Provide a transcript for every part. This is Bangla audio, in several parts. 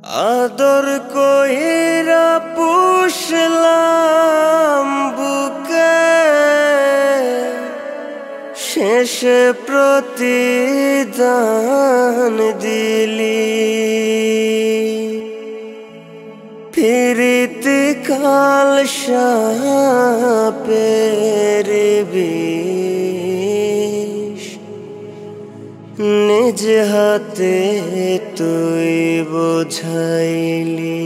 আদর কইরা পুষলাম বুকে, শেষে প্রতিদান দিলি। ফিরিতে কাল সাপের বিষ, নিজ হাতে তুই বোঝাইলি।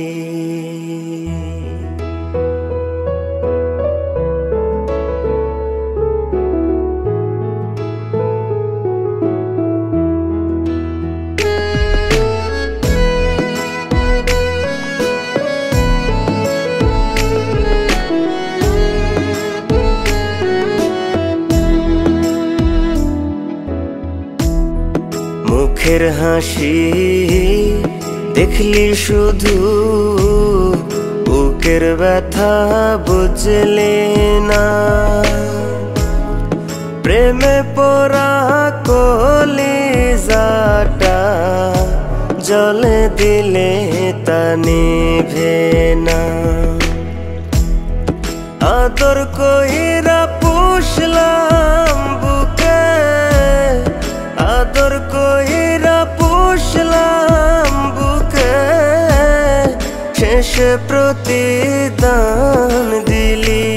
মুখের হাসি দেখলি শুধু, বুকের ব্যথা বুঝলি না। প্রেমে পড়া কলিজাটা জলে দিলে তা নিভে না। আদর কইরা পুষলাম বুকে, আদর কইরা পুষলাম বুকে, শেষে প্রতিদান দিলি।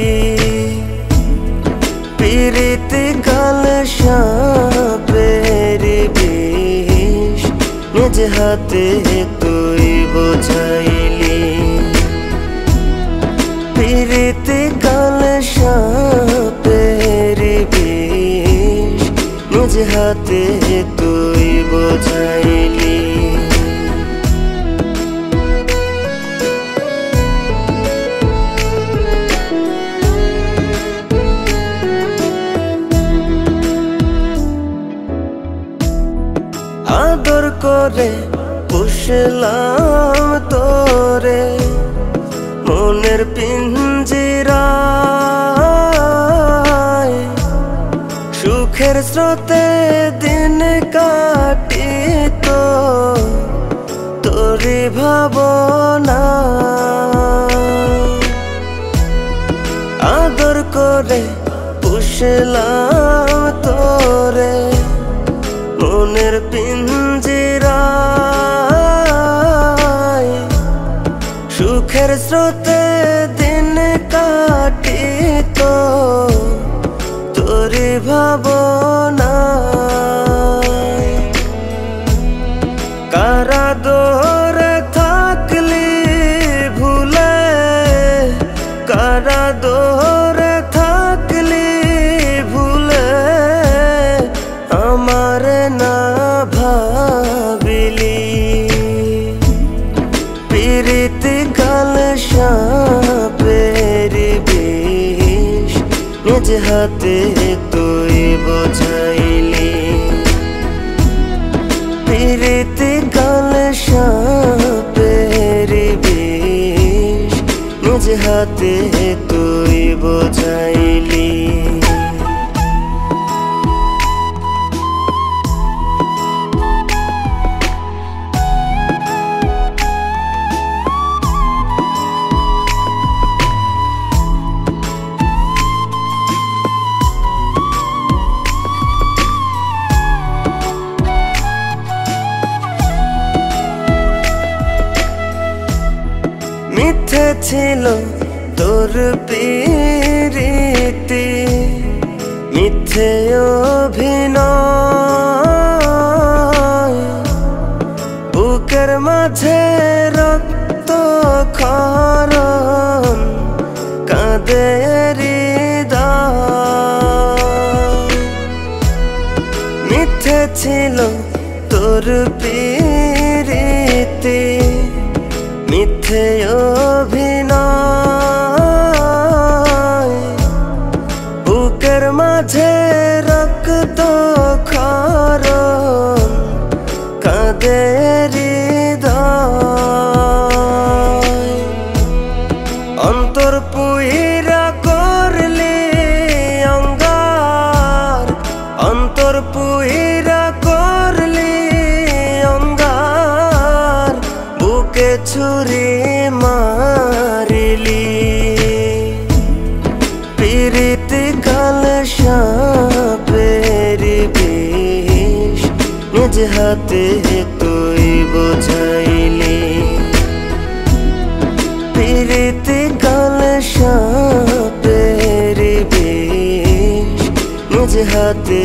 পিরিতি কাল সাপের বিষ, নিজ হাতে তুই বোঝাইলি। পিরিতি কাল সাপের বিষ, নিজ হাতে তুই বোঝাইলি। আদর করে পুষলাম তোরে মনের পিঞ্জিরায়, সুখের স্রোতে দিন কাটিত তোরি ভাবনা। আদর করে পুষলাম তোরে মনের পিঞ্জিরায়, সুখের স্রোতে দিন কাটিত তোরি ভাবনা। কারা দোরে থাকলি ভুলে, কারা দোরে থাকলি ভুলে, আমার না ভাবিলি। পিরিতি কাল সাপের বিষ, নিজ হাতে তুই বোঝাইলি। পিরিতি কাল সাপের বিষ, নিজ হাতে তুই বোঝাইলি। মিথ্যে ছিল তোর পিরিতি, মিথ্যে অভিনয়, বুকের মাঝে রক্ত ক্ষরণ কাঁদে হৃদয়। মিথ্যে ছিল তোর পিরিতি, মিথ্যে অভিনয়, বুকের মাঝে রক্ত ক্ষরণ কাঁদে হৃদয়। অন্তর পুইরা করলি অঙ্গার, অন্তর পুইরা করলি অঙ্গার, বুকে ছুরি মারিলি পিরিতি কাল সাপের বিষ নিজ হাতে তুই বোঝাইলি পিরিতি কাল সাপের বিষ নিজ হাতে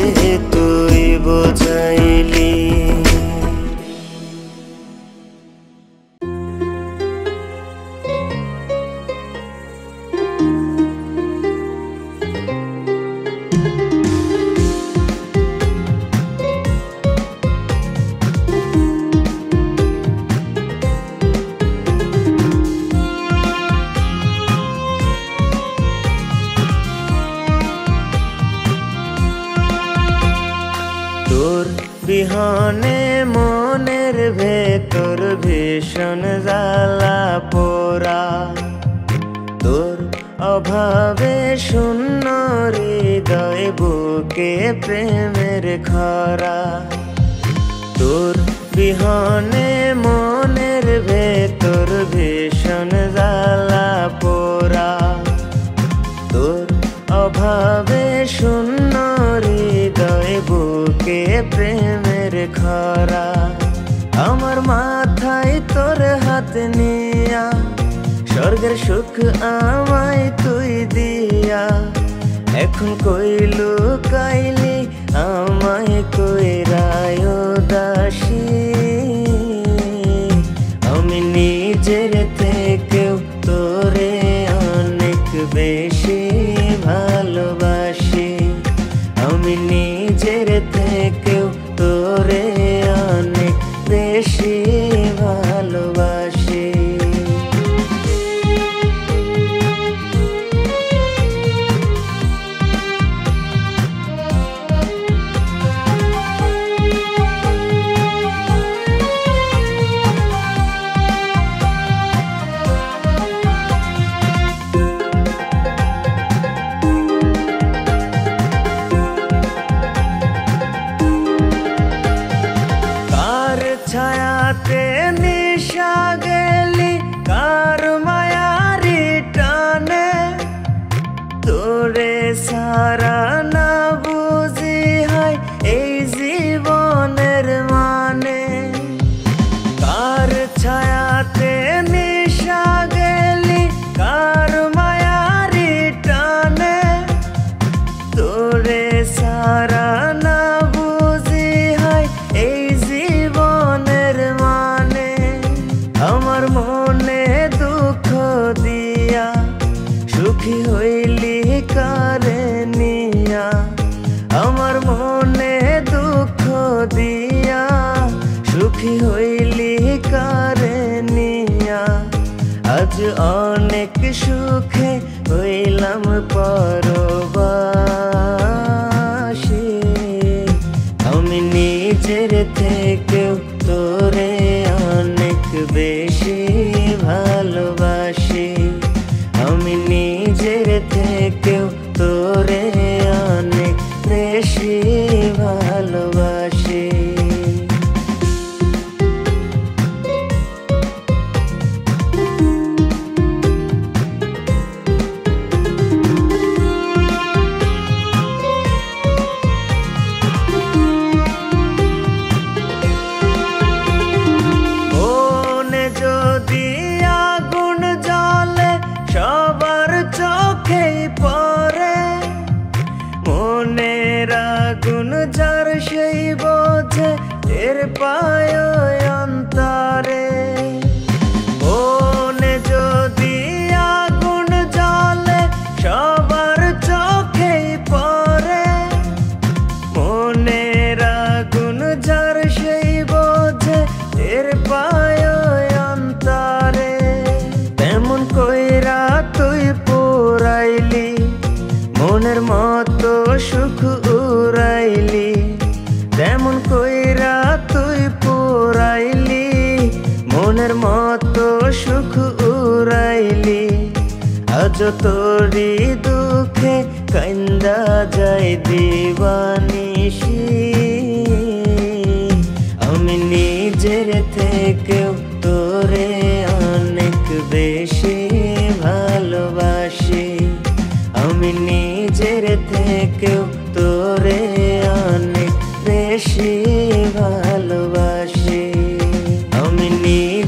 তুই বোঝাইলি বিহনে মনের ভেতর ভীষণ জ্বালা পোড়া তোর অভাবে শূন্য হৃদয় বুকে প্রেমের খরা তোর বিহনে মনের ভেতর ভীষণ জ্বালা পোড়া তোর অভাবে শূন্য হৃদয় বুকে প্রেমের খরা আমার মাথায় তোর হাত নিয়া স্বর্গের সুখ আমায় তুই দিয়া এখন কইলু কাইলি আমায় কইরায় দাসী আমি নিজের থেকেও তোরে অনেক বেশি ভালোবাসি আমি নিজের থেকেও তোরে অনেক বেশি ভালোবাসি ছায়াতে নিশা গেলি কার মায়ারি টানে তোরে সারা না বুঝি হয় এই জীবনের মানে কার ছায়াতে নিশা গেলি কার মায়ারি টানে তোরে সারা না বুঝি হয় এই আমার মনে দুঃখ দিয়া সুখী হইলি কারে নিয়া আমার মনে দুঃখ দিয়া সুখী হইলি কারে নিয়া আজ অনেক সুখে হইলাম পরবাসী আমি নিজের থেকেও তোরে অনেক বেশি ভালোবাসি আমি নিজের থেকেও তোরে অনেক বেশি ভালোবাসি সবার চোখেই পড়ে মনের আগুন যার সেই বোঝে টের পায় অন্তরে মনে যদি আগুন জ্বলে সবার চোখেই পড়ে মনের আগুন যার সেই বোঝে টের পায় অন্তরে তেমন কইরা তুই পুরাইলি মনের মতো সুখ উড়াইলি তেমন কইরা তুই পুরাইলি মনের মতো সুখ উড়াইলি আজ তোরি দুঃখে কান্দা যায় দিবানিশি আমি নিজের থেকেও তোরে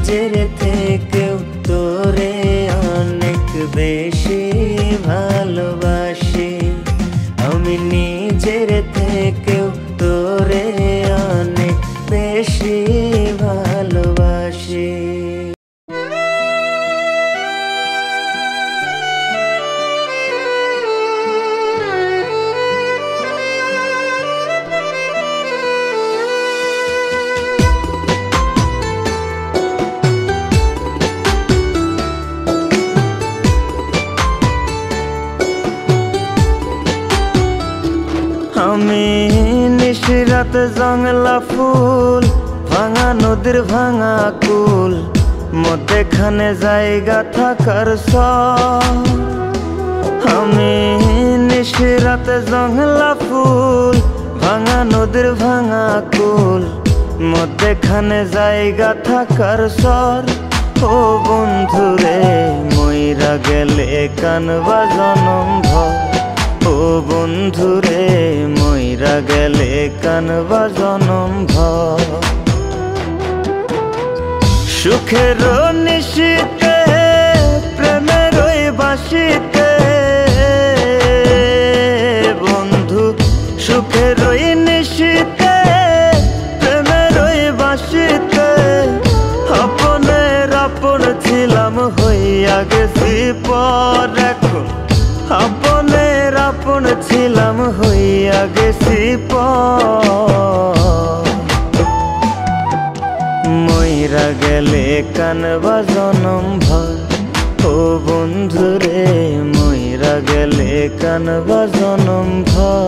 নিজের থেকেও তোরে অনেক বেশি ভালোবাসি। আমি নিজের থেকেও তোরে অনেক বেশি ভালোবাসি। আমি নিশিরাত জংলা ফুল, ভাঙা নদীর ভাঙা কুল, মধ্যেখানে জায়গা থাকার সব। আমি নিশিরাত জংলা ফুল, ভাঙা নদীর ভাঙা কুল, মধ্যেখানে জায়গা থাকার সর। ও বন্ধুরে মইরা গেলে কানবা জনম ভর। ও বন্ধুরে মইরা গেলে কানবা জনম ভর। সুখের নিশিতে প্রেমের ওই বাসিতে বন্ধু, সুখের ওই নিশিতে প্রেমের ওই বাসিতে আপনের আপন ছিলাম হইয়া গেছি পর। এখন আপনের আপন ছিলাম হইয়া গেছি পর। মইরা গেলে কানবা জনম ভর। ও বন্ধুরে মইরা গেলে কানবা জনম ভর।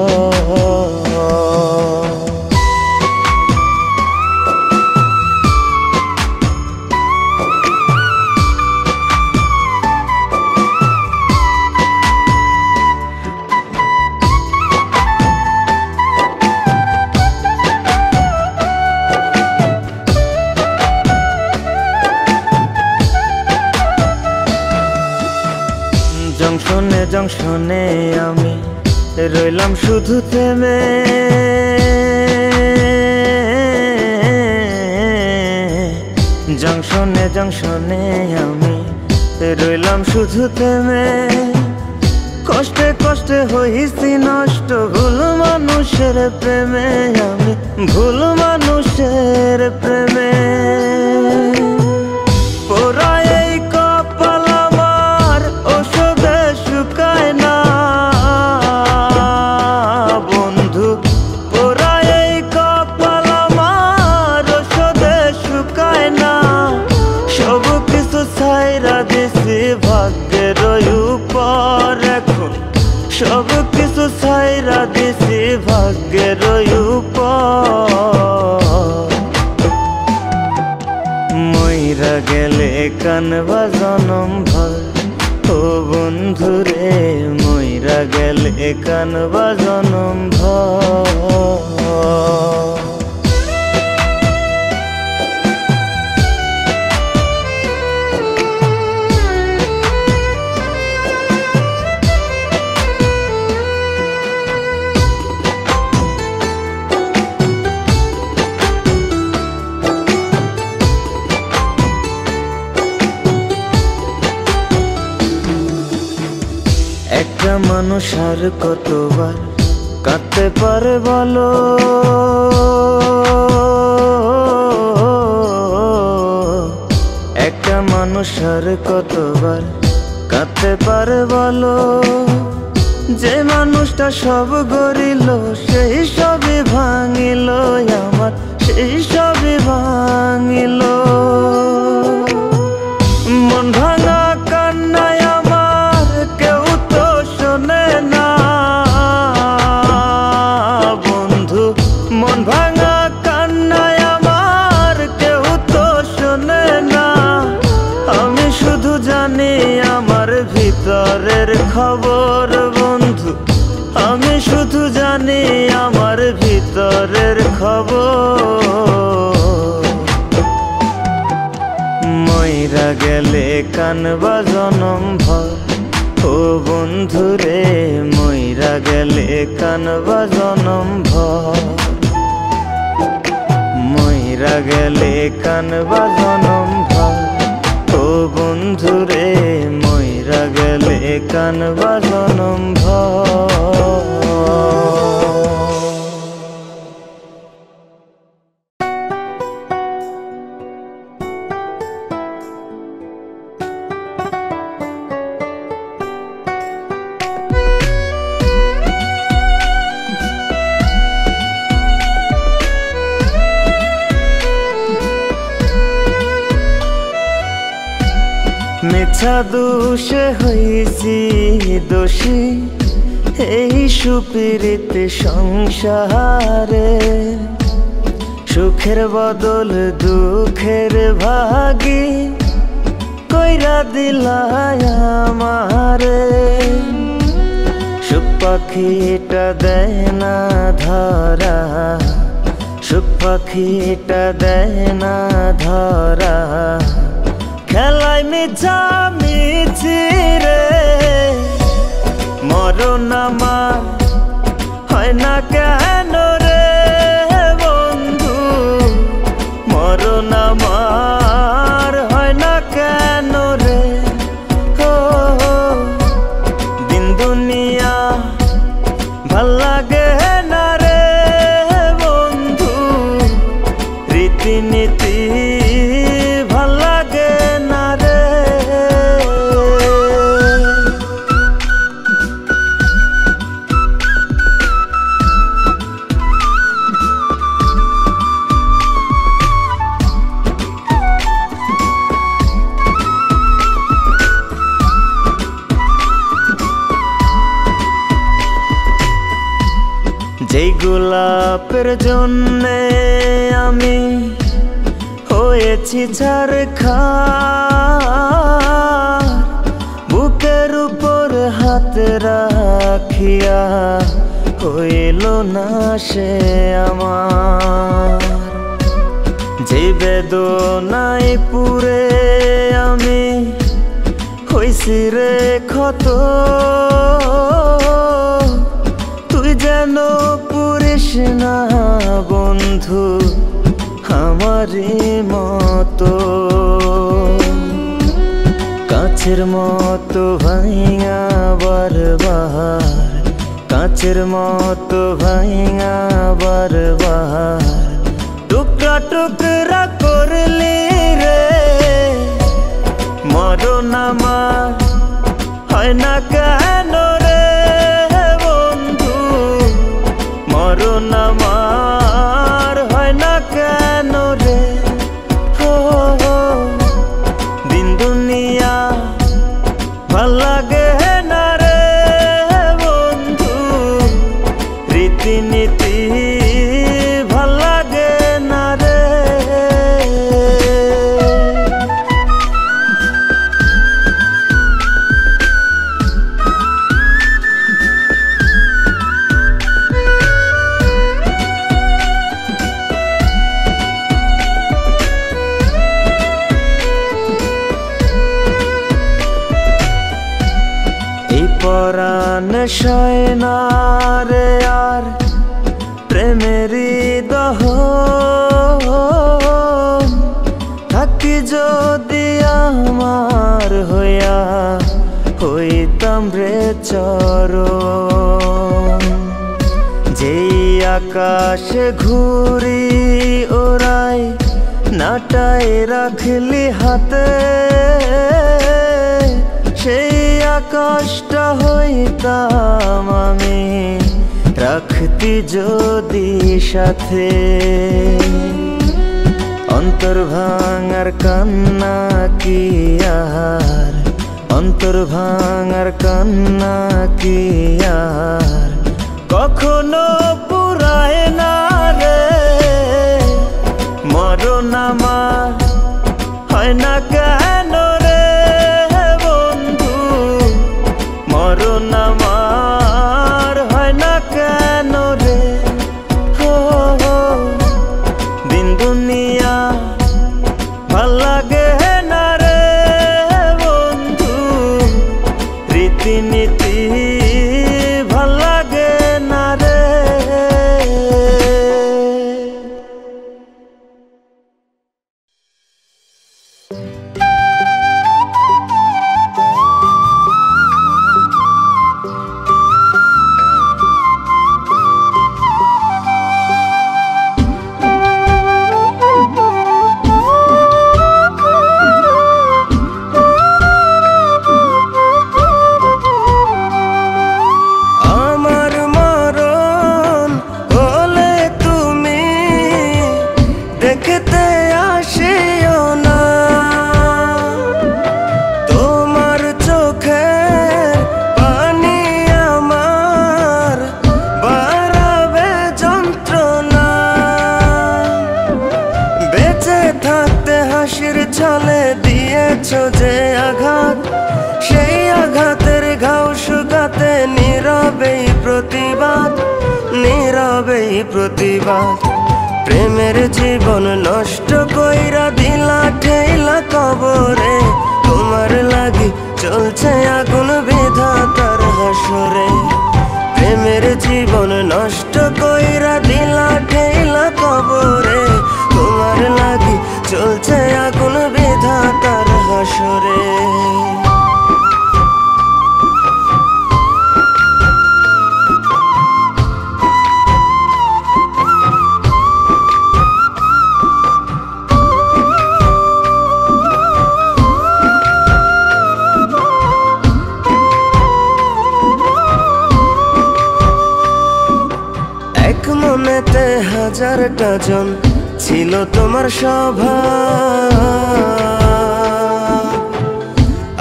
জংশনে জংশনে আমি রইলাম শুধু থেমে, জংশনে জংশনে আমি রইলাম শুধু থেমে। কষ্টে কষ্টে হইছি নষ্ট ভুল মানুষের প্রেমে, আমি ভুল মানুষের প্রেমে। পোড়ায় এই কপাল আমার ওষুধে শুকায় না বন্ধু। পোড়ায় এই কপাল আমার ওষুধে শুকায় না। সব কিছু ছাইরা দিছি ভাগ্যের উপর। এখন সব কিছু ছাইরা দিছি ভাগ্যের উপর। মইরা গেলে কানবা জনম ভর। ও বন্ধুরে মইরা গেলে কানবা জনম ভর। একটা মানুষ আর কতবার কাঁদতে পারে বলো। একটা মানুষ আর কতবার কাঁদতে পারে বলো। যে মানুষটা সব গড়িল সেই সবই ভাঙিল আমার, সেই সবই ভাঙিল। মন ভাঙা কান্নায় আমার কেউ তো শোনে না বন্ধু। মন ভাঙা কান্নায় আমার কেউ তো শোনে না। আমি শুধু জানি আমার ভিতরের খবর বন্ধু। আমি শুধু জানি আমার ভিতরের খবর। মইরা গেলে কানবা জনম ভর। ও বন্ধুরে মইরা গেলে কানবা জনম ভর। মইরা গেলে কানবা জনম ভর। মিছা দোষে হইছি দোষী এই সুপীড়িত সংসারে। সুখের বদল দুঃখের ভাগী কইরা দিলায় আমারে। সুখ পাখিটা দেয় না ধরা, সুখ পাখিটা দেয় না ধরা, খেলায় মিছা মিছি রে। মরণ আমার হয় না কেন রে বন্ধু, মরণ আমার হয় না কেন রে। ও দিন দুনিয়া ভাল লাগে না রে বন্ধু, রীতিনীতি ভাল লাগে না রে। যেই গোলাপের জন্যে আমি হয়েছি ছারখার, বুকের উপর হাত রাখিয়া হইল না সে আমার। যে বেদনায় পুরে আমি হইছি রে ক্ষত, তুই যেন পুরিস না বন্ধু আমারই মতো। কাছের মতো ভাইয়া বারবার, কাছের মতো ভাইয়া বারবার, টুকরা টুকরা করলি রে। মরণ আমার হয় না কেন রে বন্ধু, মরণ আমার হয় না কেন রে। ও দিন দুনিয়া ভাল লাগে না রে বন্ধু, রীতিনীতি ভাল লাগে না রে। পরাণ সয় না রে আর প্রেমেরই দহন, থাকি যদি আমার হইয়া হইতাম রে চরণ। যেই আকাশে ঘুরি ওরাই নাটায় রাখলি হাতে, সেই আকাশটা হইতাম আমি রাখতি যদি সাথে। অন্তর ভাঙার কান্না কি আর, অন্তর ভাঙার কান্না কি আর কখনো পুরায় না রে। মরণ আমার হয় না কেন রে বন্ধু, মরণ আমার হয় না কেন রে। ও দিন দুনিয়া ভাল লাগে না রে বন্ধু, রীতিনীতি ভাল লাগে না রে। দেখতে আসিও না। দিয়েছো যে আঘাত, সেই আঘাতের ঘাও শুকাতে নীরবেই প্রতিবাদ, নীরবেই প্রতিবাদ। প্রেমের জীবন নষ্ট কইরা দিলা ঠেলা কবরে, তোমার লাগি চলছে আগুন বিধাতার হাসরে। প্রেমের জীবন নষ্ট কইরা দিলা ঠেলা কবরে, তোমার লাগি চলছে আগুন বিধাতার হাসরে। এক মনেতে হাজারটা জন ছিল তোমার স্বভাব,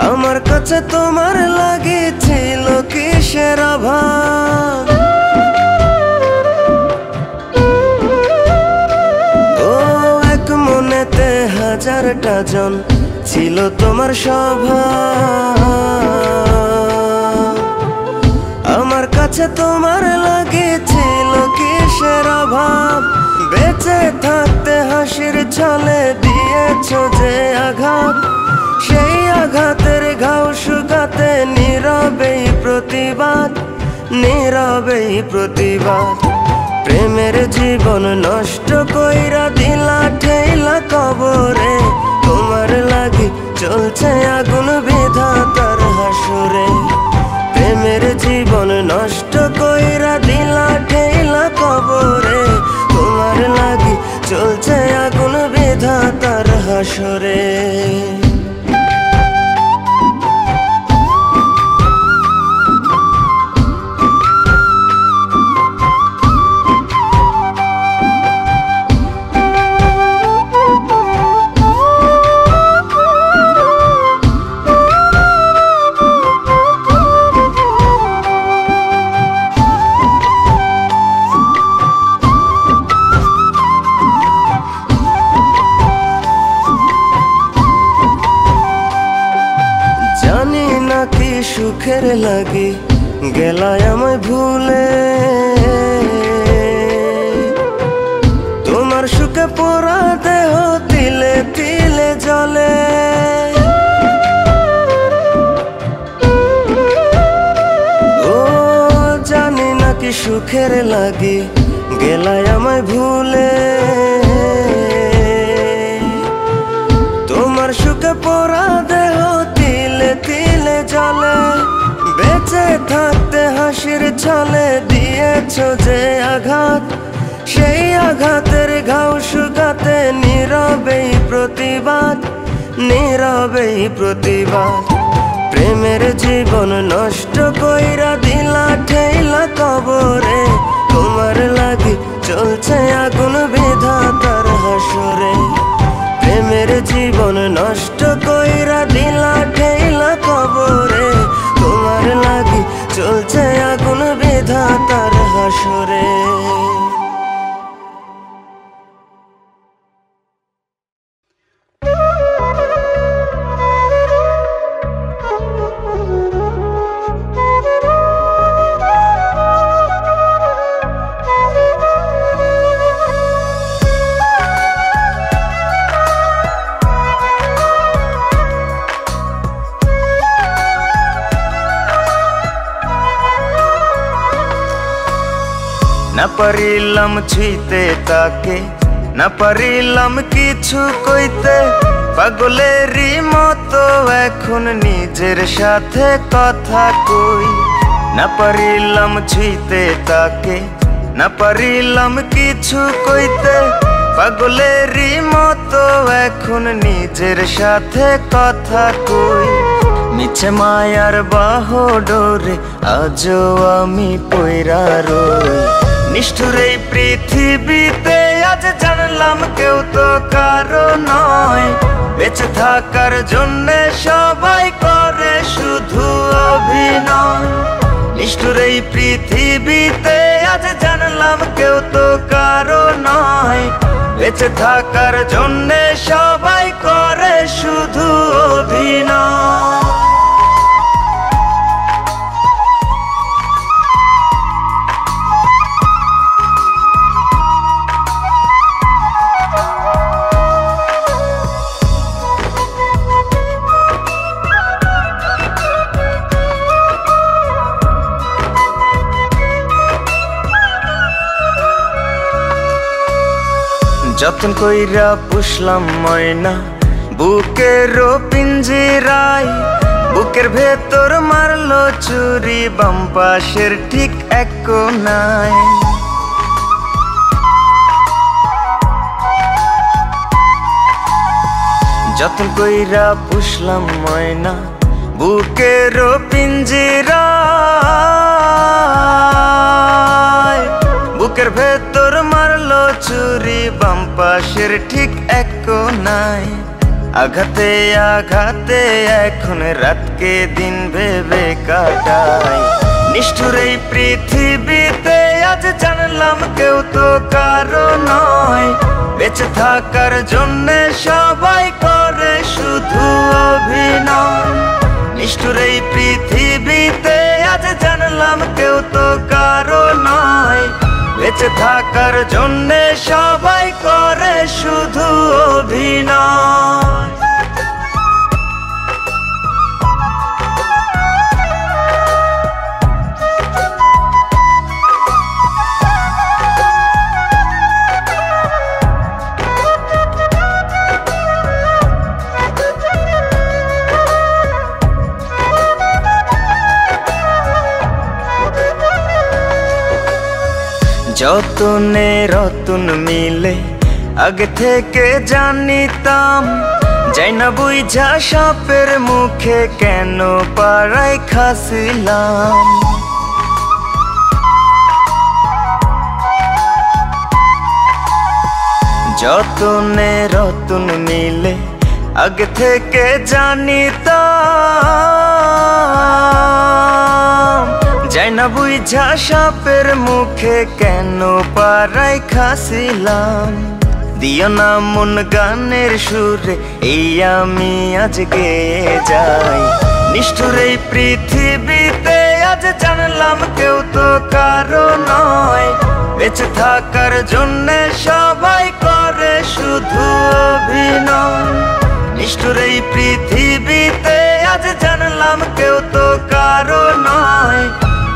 আমার কাছে তোমার লাগে ছিল কিসের অভাব। ও এক মনেতে হাজারটা জন ছিল তোমার স্বভাব, আমার কাছে তোমার লাগে ছিল কিসের অভাব। বেঁচে থাকতে হাসির ছলে দিয়েছো যে আঘাত, সেই আঘাতের ঘাও শুকাতে নীরবেই প্রতিবাদ, নীরবেই প্রতিবাদ। প্রেমের জীবন নষ্ট কইরা দিলা ঠেলা কবরে, তোমার লাগি চলছে আগুন বিধাতার হাসরে। প্রেমের জীবন নষ্ট কইরা দিলা ঠেলা কবরে, তোমার লাগি চলছে আগুন বিধাতার হাসরে। সুখের লাগে গেলায় আমায় ভুলে, তোমার সুখে পোড়া দেহ তিলে তিলে জ্বলে। ও জানি নাকি সুখের লাগে গেলায় আমায় ভুলে, তোমার সুখে পোড়া দেহ তিলে তিলে জ্বলে। বেঁচে থাকতে হাসির ছলে দিয়েছো যে আঘাত, সেই আঘাতের ঘাও শুকাতে নীরবেই প্রতিবাদ, নীরবেই প্রতিবাদ। প্রেমের জীবন নষ্ট কইরা দিলা ঠেলা কবরে, তোমার লাগি চলছে আগুন বিধাতার হাসরে। প্রেমের জীবন নষ্ট কইরা দিলা ঠেলা কবরে, তোমার লাগি চলছে আগুন বিধাতার হাসরে। না পারিলাম ছুঁইতে তাকে, না পারিলাম কিছু কইতে, পাগলেরই মতো এখন নিজের সাথে কথা কই। না পারিলাম ছুঁইতে তাকে, না পারিলাম কিছু কইতে, পাগলেরই মতো এখন নিজের সাথে কথা কই। মিছে মায়ার বাহুডোরে আজও আমি পইরা রই। নিষ্ঠুর এই পৃথিবীতে আজ জানলাম কেউ তো কারো নয়, বেঁচে থাকার জন্যে সবাই করে শুধু অভিনয়। নিষ্ঠুর এই পৃথিবীতে আজ জানলাম কেউ তো কারো নয়, বেঁচে থাকার জন্যে সবাই করে শুধু অভিনয়। যতন কইরা পুষলাম ময়না বুকের পিঞ্জিরায়, বুকের ভেতর মারলো চুরি বাম পাশের ঠিক এক কোনায়। যতন কইরা পুষলাম ময়না বুকের পিঞ্জিরায়, বুকের ভেতর মারলো চুরি বাম পাশের ঠিক এক কোনায়। আঘাতে আঘাতে এখন রাতকে দিন ভেবে কাটাই। নিষ্ঠুর এই পৃথিবীতে আজ জানলাম কেউ তো কারো নয়। বেঁচে থাকার জন্যে সবাই করে শুধু অভিনয়। নিষ্ঠুর এই পৃথিবীতে আজ জানলাম কেউ তো কারো নয়। বেঁচে থাকার জন্যে সবাই করে শুধু অভিনয়। যতনে রতন মিলে আগে থেকে জানিতাম, যাই না বুঝা সাপের মুখে কেন পাড়ায় খাসিলাম। যতনে রতন মিলে আগে থেকে জানিতাম, যাই না বুঝা সাপের মুখে কেন পাড়ায় খাসিলাম। দিও না মন গানের সুরে এই আমি আজ গেয়ে যাই। নিষ্ঠুর এই পৃথিবীতে আজ জানলাম কেউ তো কারো নয়। বেঁচে থাকার জন্যে সবাই করে শুধু অভিনয়। নিষ্ঠুর এই পৃথিবীতে আজ জানলাম কেউ তো কারো নয়।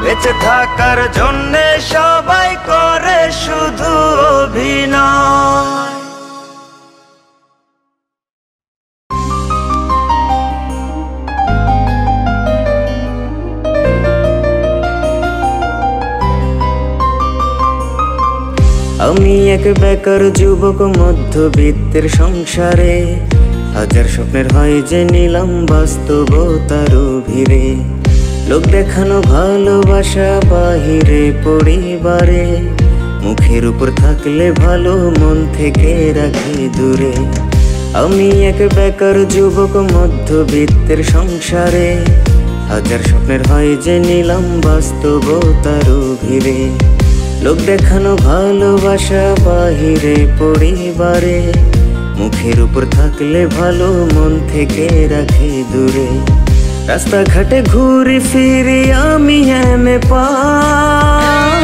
বেঁচে থাকার জন্যে সবাই করে শুধু অভিনয়। আমি এক বেকার যুবক মধ্যবিত্তের সংসারে, হাজার স্বপ্নের হয় যে নিলাম বাস্তবতার ভিড়ে। লোক দেখানো ভালোবাসা বাহিরে পরিবারে, মুখের উপর থাকলে ভালো মন থেকে রাখি দূরে। আমি এক বেকার যুবক মধ্যবিত্তের সংসারে, হাজার স্বপ্নের হয় যে নিলাম বাস্তবতার ভিড়ে। লোক দেখানো ভালোবাসা বাহিরে পরিবারে, মুখের উপর থাকলে ভালো মন থেকে রাখি দূরে। রাস্তাঘাটে ঘুরি ফিরি আমি হেমে পাই,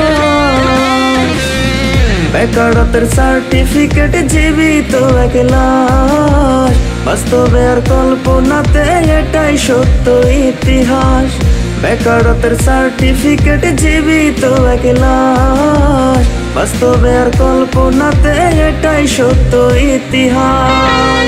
বেকারত্বের সার্টিফিকেট জীবিত এক লাশ। বাস্তবে আর কল্পনাতে এটাই সত্য ইতিহাস। বেকারত্বের সার্টিফিকেট জীবিত এক লাশ। বাস্তবে আর কল্পনাতে এটাই সত্য ইতিহাস।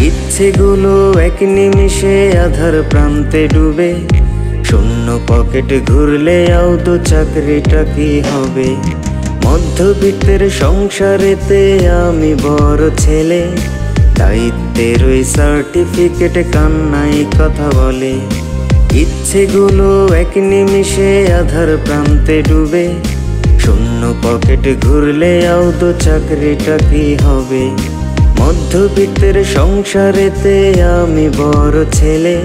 ইচ্ছেগুলো এক নিমিষে আধার প্রান্তে ডুবে, শূন্য পকেট ঘুরলে আউতো চাকরিটা কি হবে। মধ্যবিত্তের সংসারেতে আমি বড় ছেলে, দায়িত্বের ওই সার্টিফিকেট কান্নাই কথা বলে। ইচ্ছেগুলো এক নিমিষে আধার প্রান্তে ডুবে, শূন্য পকেট ঘুরলে আউদো চাকরিটা কি হবে? মধ্যবিত্তের সংসারেতে আমি বড় ছেলে,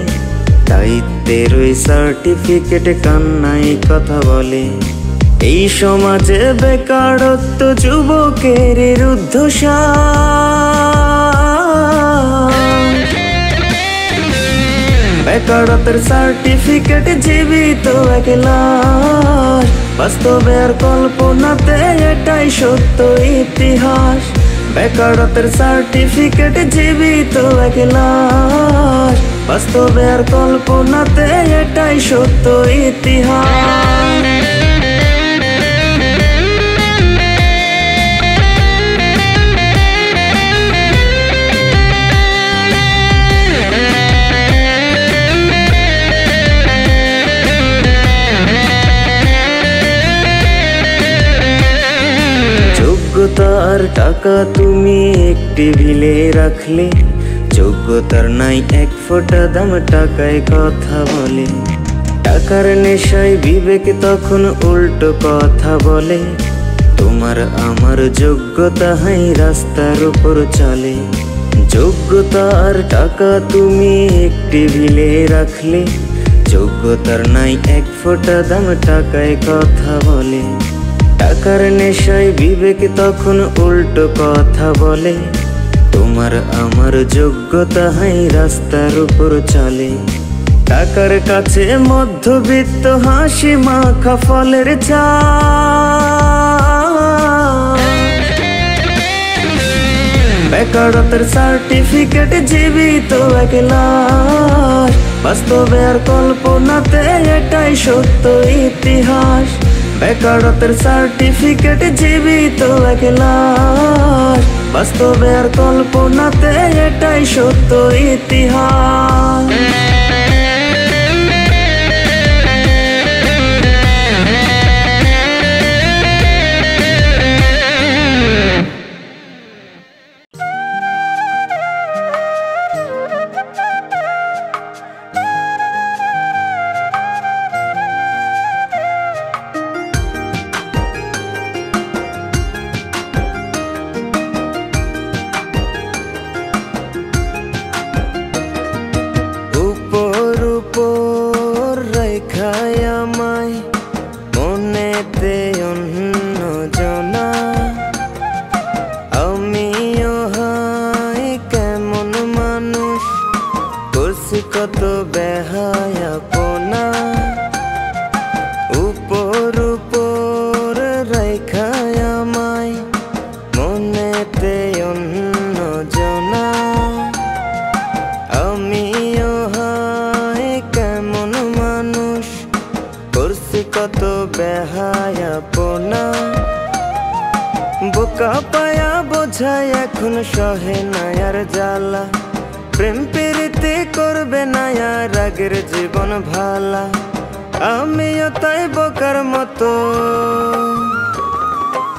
দায়িত্বের ওই সার্টিফিকেট কান্নাই কথা বলে। এই সমাজে বেকারত্ব যুবকের রুদ্ধশ্বাস। বেকারত্বের সার্টিফিকেট জীবিত এক লাশ, বাস্তবে আর কল্পনাতে এটাই সত্য ইতিহাস। বেকারত্বের সার্টিফিকেট জীবিত এক লাশ, বাস্তবে আর কল্পনাতে এটাই সত্য ইতিহাস। যোগ্যতার টাকা তুমি এক টেবিলে রাখলে, যোগ্যতার নাই এক ফোঁটা দাম, টাকায় কথা বলে। টাকার নেশায় বিবেক তখন উল্টো কথা বলে, তোমার আমার যোগ্যতা হাই রাস্তার উপর চলে। যোগ্যতার টাকা তুমি এক টেবিলে রাখলে, যোগ্যতার নাই এক ফোঁটা দাম, টাকায় কথা বলে। টাকার নেশায় বিবেক তখন উল্টো কথা বলে, তোমার আমার যোগ্যতা হাই রাস্তার উপর চলে। টাকার কাছে মধ্যবিত্ত হাসি মাখা ফলের চা। বেকারত্বের সার্টিফিকেট জীবিত এক লাশ, বাস্তবে আর কল্পনাতে এটাই সত্য ইতিহাস। বেকারত্বের সার্টিফিকেট জীবিত এক লাশ, বাস্তবে আর কল্পনাতে এটাই সত্য ইতিহাস। কত বেহায়াপনা, উপর উপর রেখায় আমায় মনেতে অন্য জনা। আমিও হায় কেমন মানুষ, করছি কত বেহায়াপনা। বোকা পায়া বোঝায় এখন সহে নায়ার জ্বালা, প্রেম প্রীতি করবে না আর আগের জীবন ভালা। আমিও তাই বোকার মতো,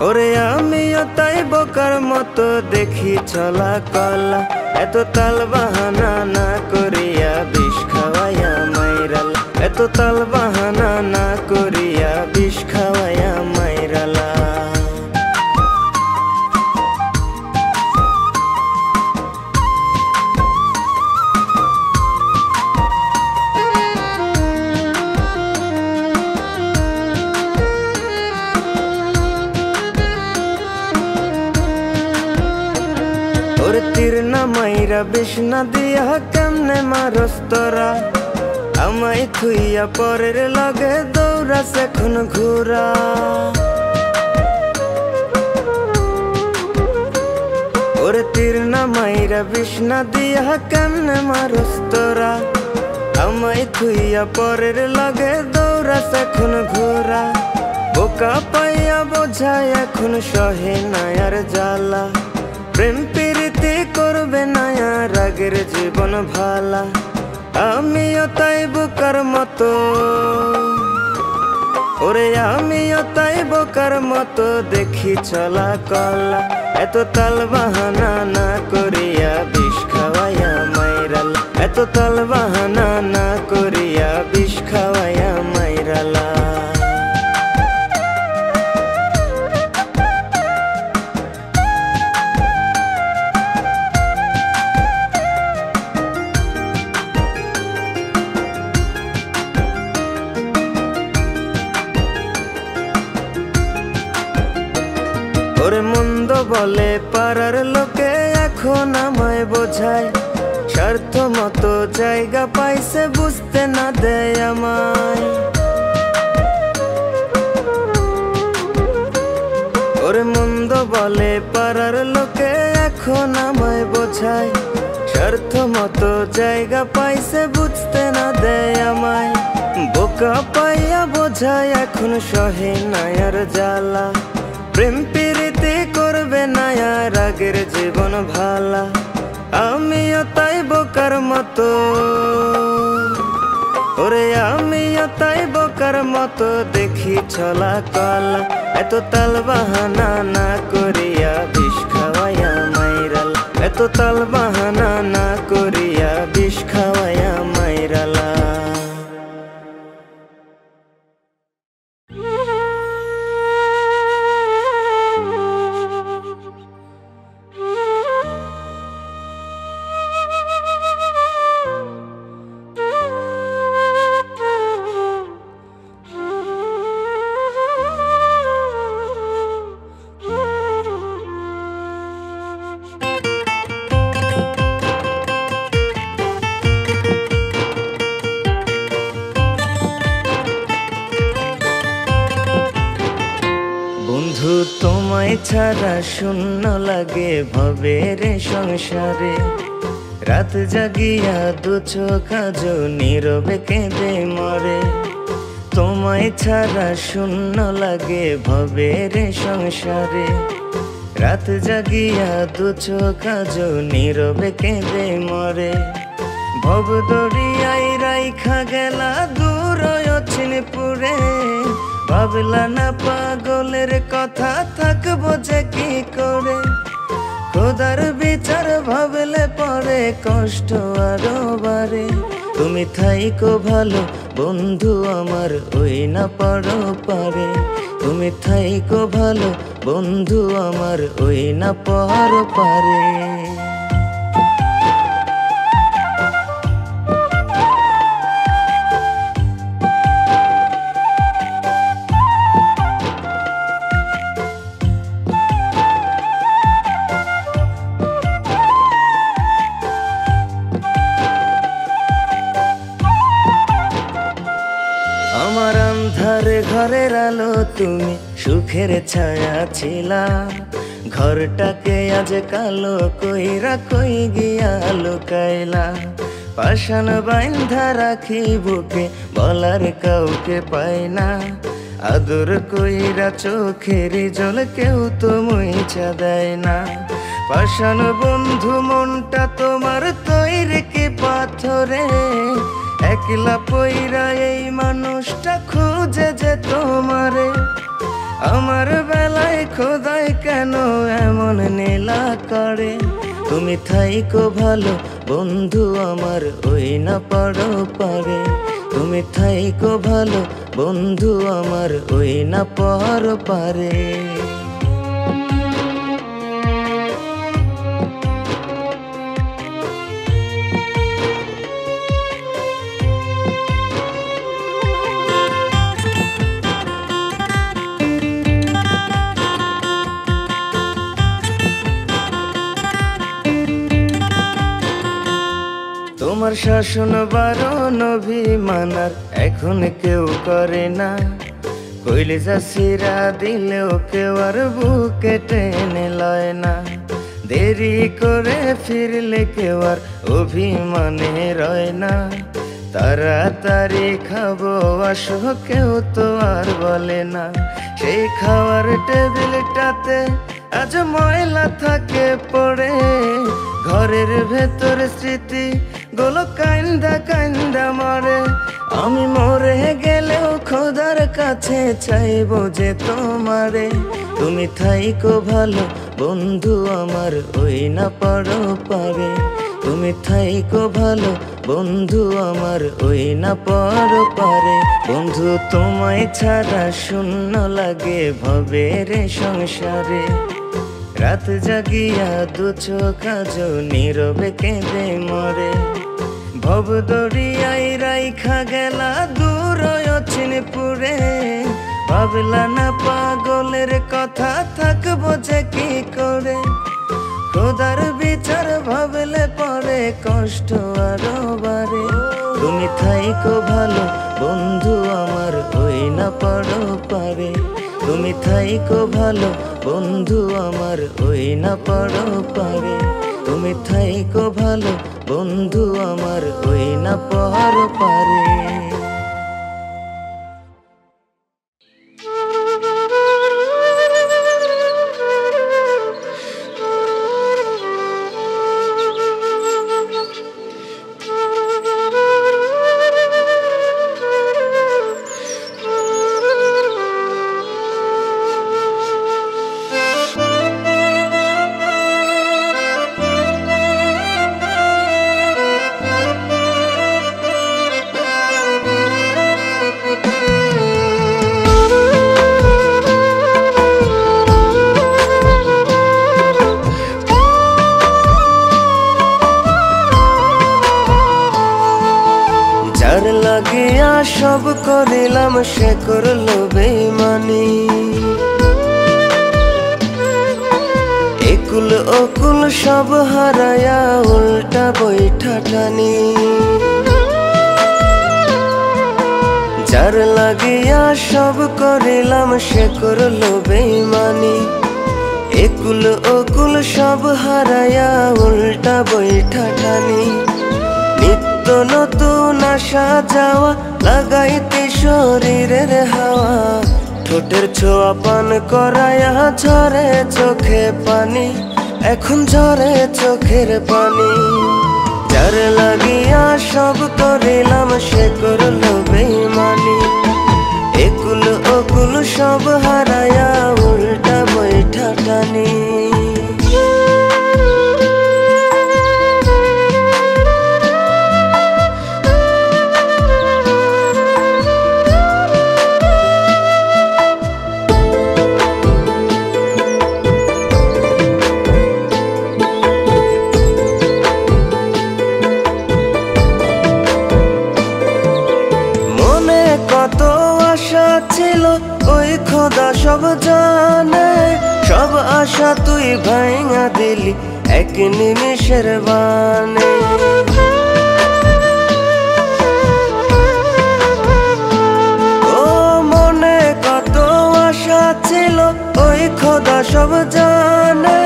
ওরে আমিও তাই বোকার মতো দেখি চলা কলা। এত তাল বাহানা না করিয়া বিষ খাওয়াইয়া মাইরালা, এত তাল বাহানা না করিয়া বিষ খাওয়াইয়া মাইরালা। ওরে তীর না মাইরা বিষ না দিয়া কেমনে মারস তোরা, আমায় থুইয়া পরের লগে দৌড়াস এখন ঘুরা। ওরে তীর না মাইরা বিষ না দিয়া কেমনে মারস তোরা, আমায় থুইয়া পরের লগে দৌড়াস এখন ঘুরা। বোকা পাইয়া বোঝায় এখন সহে নায়ার জ্বালা, প্রেম প্রীতি করবে না আর আগের জীবন ভালা। আমিও তাই বোকার মতো, ওরে আমিও তাই বোকার মতো দেখি চলা কলা। এত তাল বাহানা না করিয়া বিষ খাওয়াইয়া মাইরালা, এত তাল বাহানা না করিয়া বিষ খাওয়াইয়া মাইরালা। বলে পাড়ার লোকে এখন আমায় বোঝায়, স্বার্থ মতো জায়গা পাইছে বুঝতে না দেয় আমায়। ওরে মন্দ বলে পাড়ার লোকে এখন আমায় বোঝায়, স্বার্থ মতো জায়গা পাইছে বুঝতে না দেয় আমায়। বোকা পাইয়া বোঝায় এখন সহে নায়ার জ্বালা, প্রেম প্রীতি করবে নায়ার আগের জীবন ভালা। আমিও তাই বোকার মতো, ওরে আমিও তাই বোকার মতো দেখি ছলা কলা। এত তাল বাহানা না করিয়া বিষ খাওয়াইয়া মাইরাল, এত তাল বাহানা না করিয়া বিষ খাওয়াইয়া মাইরালা। বন্ধু তোমায় ছাড়া শূন্য লাগে ভবের সংসারে, রাত জাগিয়া দু চোখ আজ নীরবে কেঁদে মরে। তোমায় ছাড়া শূন্য লাগে ভবের সংসারে, রাত জাগিয়া দু চোখ আজ নীরবে কেঁদে মরে। ভব দরিয়ায় রাইখা গেলা দূর অচিনপুরে, ভাবলা না পাগলের কথা থাকবো যে কি করে। খোদার বিচার ভাবলে পরে কষ্ট আরো বাড়ে। তুমি থাইকো ভালো বন্ধু আমার ওই না পড়ো পারে, তুমি থাইকো ভালো বন্ধু আমার ওই না পড়ো পারে। আমার আন্ধারে ঘরের আলো তুমি সুখের ছায়া ছিলা, ঘরটাকে আজ কালো কইরা কই গিয়া লুকাইলা। পাষাণ বাইন্ধা রাখি বুকে বলার কাউকে পাই না, আদর কইরা চোখের জল কেউ তো মুইছা দেয় না। পাষাণ বন্ধু মনটা তোমার তৈরি কি পাথরে, একলা পইরা এই মানুষটা খুঁজে যে তোমারে। আমার বেলায় খোদাই কেন এমন নীলা করে, তুমি থাইকো ভালো বন্ধু আমার ওই না পড়ো পারে, তুমি থাইকো ভালো বন্ধু আমার ওই না পড়ো পারে। তোমার শাসন বারণ অভিমানার এখন কেউ করে না, কইলে যা সিরা দিলেও কেউ আর বুকে টেনে লয় না। দেরি করে ফিরলে কেউ আর অভিমানে রয় না, তাড়াতাড়ি খাবো আসো কেউ তো আর বলে না। সেই খাওয়ার টেবিলটাতে আজ ময়লা থাকে পড়ে, ঘরের ভেতর স্মৃতি গুলো কান্দা কান্দা মরে। আমি মরে গেলেও খোদার কাছে চাইবো যে তোমারে, তুমি থাইকো ভালো বন্ধু আমার ওই না পড়ো পারে, তুমি থাইকো ভালো বন্ধু আমার ওই না পড়ো পারে। বন্ধু তোমায় ছাড়া শূন্য লাগে ভবের সংসারে, রাত জাগিয়া দু চোখ আজ নীরবে কেঁদে মরে। ভব দরিয়ায় রাইখা গেলা দূর অচিনপুরে, ভাবলা না পাগলের কথা থাকবো যে কি করে, খোদার বিচার ভাবলে পরে কষ্ট আরো বাড়ে। তুমি থাইকো ভালো বন্ধু আমার হই না পড়ো পারে, তুমি থাইকো ভালো বন্ধু আমার হই না পড়ো পারে, তুমি থাইকো ভালো বন্ধু আমার হই না পড়ো পারে। যার লাগিয়া সব করিলাম সে করলো বেইমানি, একুল ওকুল সব হারায়া উল্টা বৈঠা টানি। যার লাগিয়া সব করিলাম সে করলো বেইমানি, একুল ওকুল সব হারায়া উল্টা বৈঠা টানি। নিত্য নতুন আসা যাওয়া লাগাইতে শরীরের হাওয়া, ঠোঁটের ছোঁয়া পান করায়া ঝরে চোখে পানি, এখন ঝরে চোখের পানি। যার লাগিয়া সব করিলাম সে করলো বেইমানি, একুল ওকুল সব হারায়া উল্টা বৈঠা টানি। কত আশা ছিল ওই খোদা সব জানে, সব আশা তুই ভাঙা দিলি এক নিমিষের বানে। ও মনে কত আশা ছিল ওই খোদা সব জানে,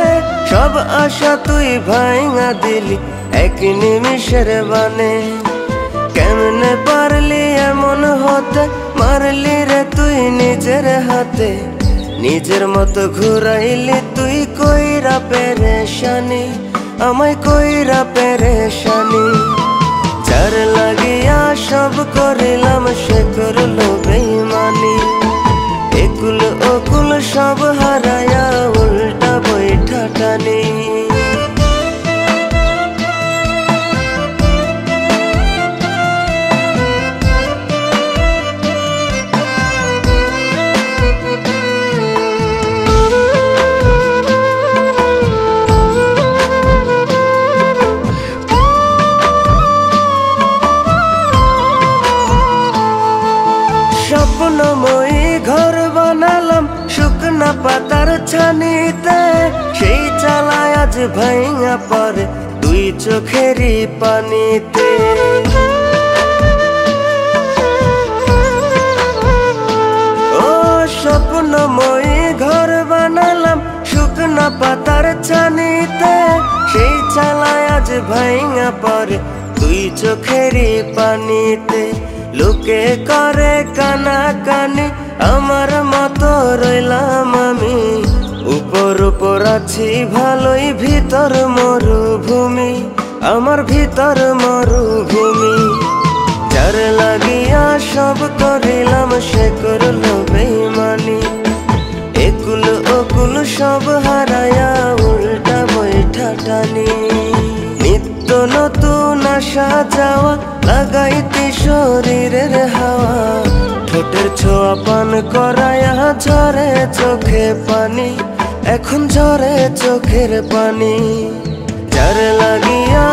সব আশা তুই ভাঙা দিলি এক নিমিষের বানে। কেমনে পারলি এমন হতে, মারলি রে তুই নিজের হাতে, নিজের মতো ঘুরাইলি তুই কইরা পেরেশানি, আমায় কইরা পেরেশানি। যার লাগিয়া সব করিলাম সে করলো বেইমানি, একুল ওকুল সব হারায়া উল্টা বৈঠা টানি। স্বপ্নময়ী ঘর বানালাম শুকনা পাতার ছানিতে, সেই চালায় আজ ভাঙা পড়ে দুই চোখেরই পানিতে। ও স্বপ্নময়ী ঘর বানালাম শুকনা পাতার ছানিতে, সেই চালায় আজ ভাঙা পড়ে দুই চোখেরই পানিতে। লোকে করে কানাকানি আমার মতো রইলাম আমি, উপর উপর আছি ভালোই ভিতর মরুভূমি, আমার ভিতর মরুভূমি। যার লাগিয়া সব করিলাম সে করলো বেইমানি, একুল ওকুল সব হারায়া উল্টা বৈঠা টানি। নিত্য নতুন আসা যাওয়া লাগাইতে শরীরের হাওয়া, ঠোঁটের ছোঁয়া পান করায়া ঝরে চোখে পানি, এখন ঝরে চোখের পানি। যার লাগিয়া